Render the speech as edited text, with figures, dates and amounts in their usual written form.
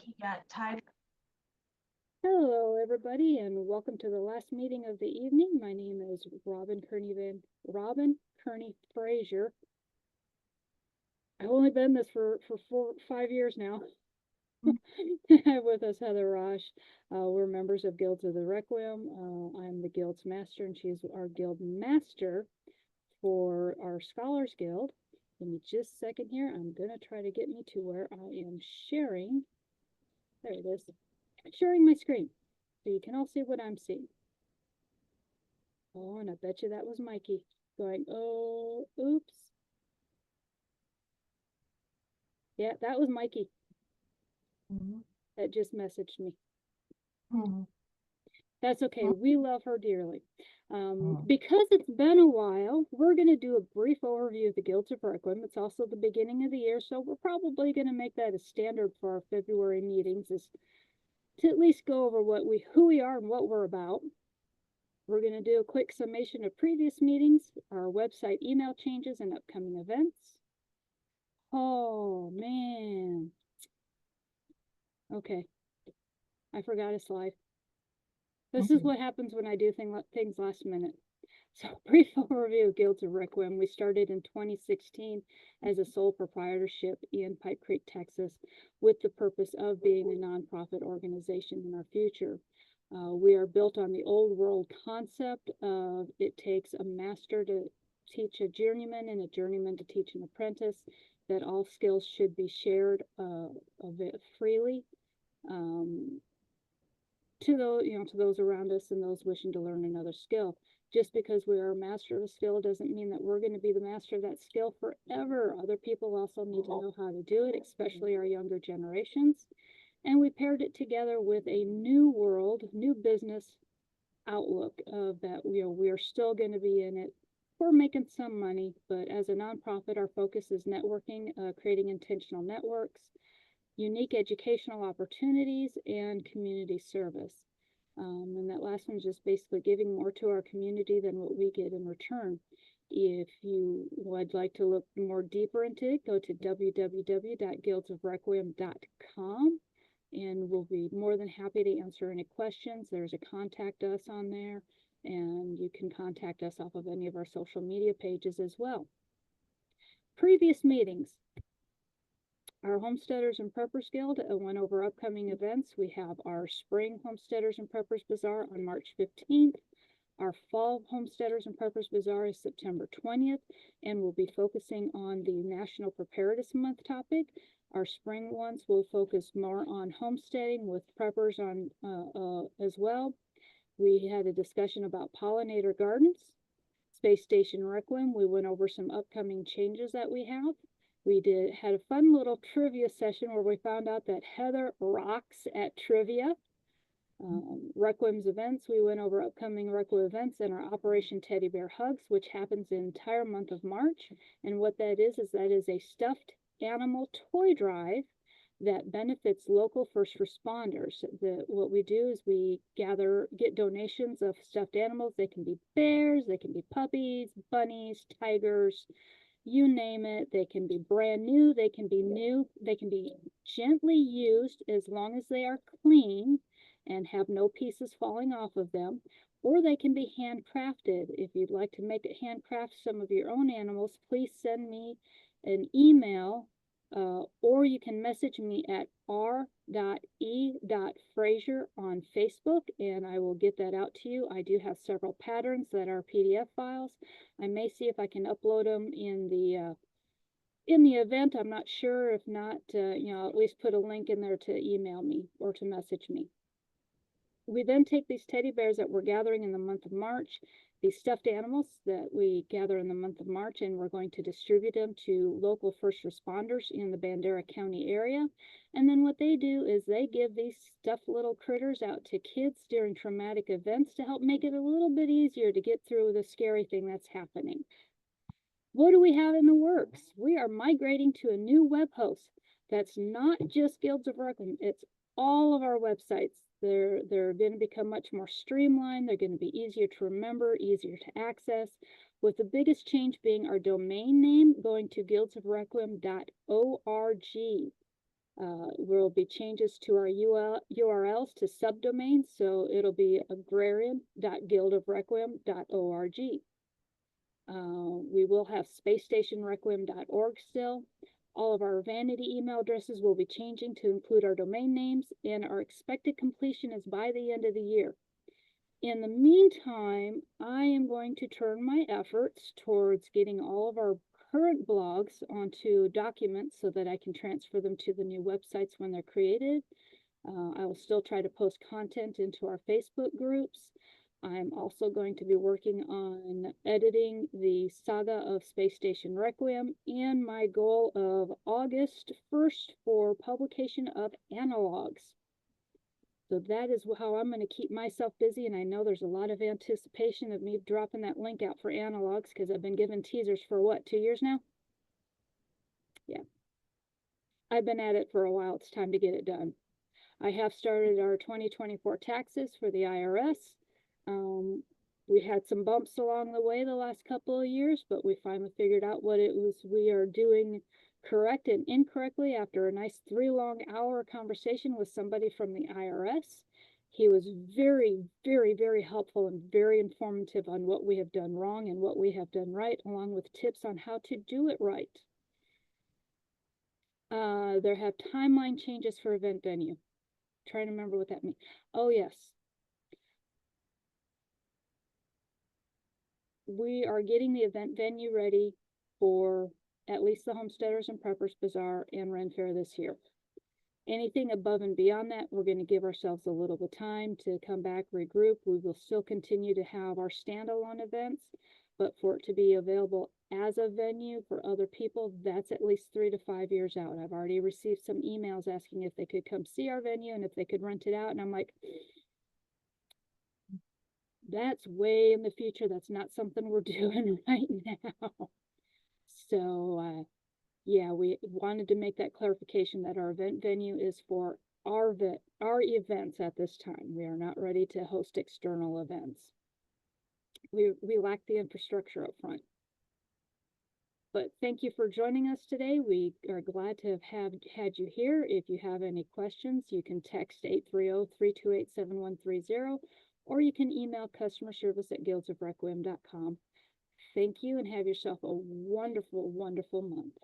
he got tied. Hello, everybody, and welcome to the last meeting of the evening. My name is Robin Kearney Frazier. I've only been this for 5 years now. With us, Heather Rosh. We're members of Guilds of the Requiem. I'm the Guild's master, and she's our Guild master for our Scholars Guild. Give me just a second here. I'm going to try to get me to where I am sharing. There it is. Sharing my screen so you can all see what I'm seeing. Oh, and I bet you that was Mikey going, oh, oops. Yeah, that was Mikey that just messaged me. That's okay. We love her dearly. Because it's been a while, we're going to do a brief overview of the Guilds of Requiem. It's also the beginning of the year, so we're probably going to make that a standard for our February meetings, is to at least go over who we are and what we're about. We're going to do a quick summation of previous meetings, our website email changes, and upcoming events. Oh, man. Okay. I forgot a slide. This is what happens when I do things last minute. So, brief overview of Guilds of Requiem. We started in 2016 as a sole proprietorship in Pipe Creek, Texas, with the purpose of being a nonprofit organization in our future. We are built on the old world concept of it takes a master to teach a journeyman and a journeyman to teach an apprentice, that all skills should be shared freely to those around us and those wishing to learn another skill. Just because we are a master of a skill doesn't mean that we're going to be the master of that skill forever. Other people also need to know how to do it, especially our younger generations. And we paired it together with a new world, new business outlook of that we are still going to be in it. We're making some money, but as a nonprofit, our focus is networking, creating intentional networks, unique educational opportunities, and community service. And that last one is just basically giving more to our community than what we get in return. If you would like to look more deeper into it, go to www.guildsofrequiem.com, and we'll be more than happy to answer any questions. There's a contact us on there, and you can contact us off of any of our social media pages as well. Previous meetings. Our Homesteaders and Preppers Guild went over upcoming events. We have our Spring Homesteaders and Preppers Bazaar on March 15th. Our Fall Homesteaders and Preppers Bazaar is September 20th, and we'll be focusing on the National Preparedness Month topic. Our spring ones will focus more on homesteading with preppers on as well. We had a discussion about pollinator gardens. Space Station Requiem, we went over some upcoming changes that we have. We had a fun little trivia session where we found out that Heather rocks at trivia. Requiem's events, we went over upcoming Requiem events and our Operation Teddy Bear Hugs, which happens the entire month of March. And what that is a stuffed animal toy drive that benefits local first responders. What we do is we get donations of stuffed animals. They can be bears, they can be puppies, bunnies, tigers, you name it. They can be brand new, they can be gently used as long as they are clean and have no pieces falling off of them, or they can be handcrafted. If you'd like to handcraft some of your own animals, please send me an email, or you can message me at r.e.frazier on Facebook, and I will get that out to you. I do have several patterns that are PDF files. I may see if I can upload them in the event. I'm not sure. If not, I'll at least put a link in there to email me or to message me. We then take these teddy bears that we're gathering in the month of March, these stuffed animals that we gather in the month of March, and we're going to distribute them to local first responders in the Bandera County area. And then what they do is they give these stuffed little critters out to kids during traumatic events to help make it a little bit easier to get through the scary thing that's happening. What do we have in the works? We are migrating to a new web host that's not just Guilds of Requiem, it's all of our websites. They're going to become much more streamlined. They're going to be easier to remember, easier to access, with the biggest change being our domain name going to guildsofrequiem.org. Will be changes to our URLs to subdomains, so it'll be agrarian.guildofrequiem.org. We will have spacestationrequiem.org still. All of our vanity email addresses will be changing to include our domain names, and our expected completion is by the end of the year. In the meantime, I am going to turn my efforts towards getting all of our current blogs onto documents so that I can transfer them to the new websites when they're created. I will still try to post content into our Facebook groups. I'm also going to be working on editing the Saga of Space Station Requiem, and my goal of August 1st for publication of analogs. So that is how I'm going to keep myself busy, and I know there's a lot of anticipation of me dropping that link out for analogs because I've been given teasers for what, 2 years now? Yeah. I've been at it for a while. It's time to get it done. I have started our 2024 taxes for the IRS. We had some bumps along the way the last couple of years, but we finally figured out what it was we are doing correct and incorrectly after a nice 3-hour conversation with somebody from the IRS. He was very, very, very helpful and very informative on what we have done wrong and what we have done right, along with tips on how to do it right. There have timeline changes for event venue. Trying to remember what that means. Oh, yes. We are getting the event venue ready for at least the Homesteaders and Preppers Bazaar and Ren Fair this year. Anything above and beyond that, we're going to give ourselves a little bit of time to come back, regroup. We will still continue to have our standalone events, but for it to be available as a venue for other people, that's at least 3 to 5 years out. I've already received some emails asking if they could come see our venue and if they could rent it out, and I'm like, that's way in the future. That's not something we're doing right now. So, yeah, we wanted to make that clarification that our event venue is for our events at this time. We are not ready to host external events. We lack the infrastructure up front. But thank you for joining us today. We are glad to have had you here. If you have any questions, you can text 830-328-7130, or you can email customerservice@guildsofrequiem.com. Thank you, and have yourself a wonderful, wonderful month.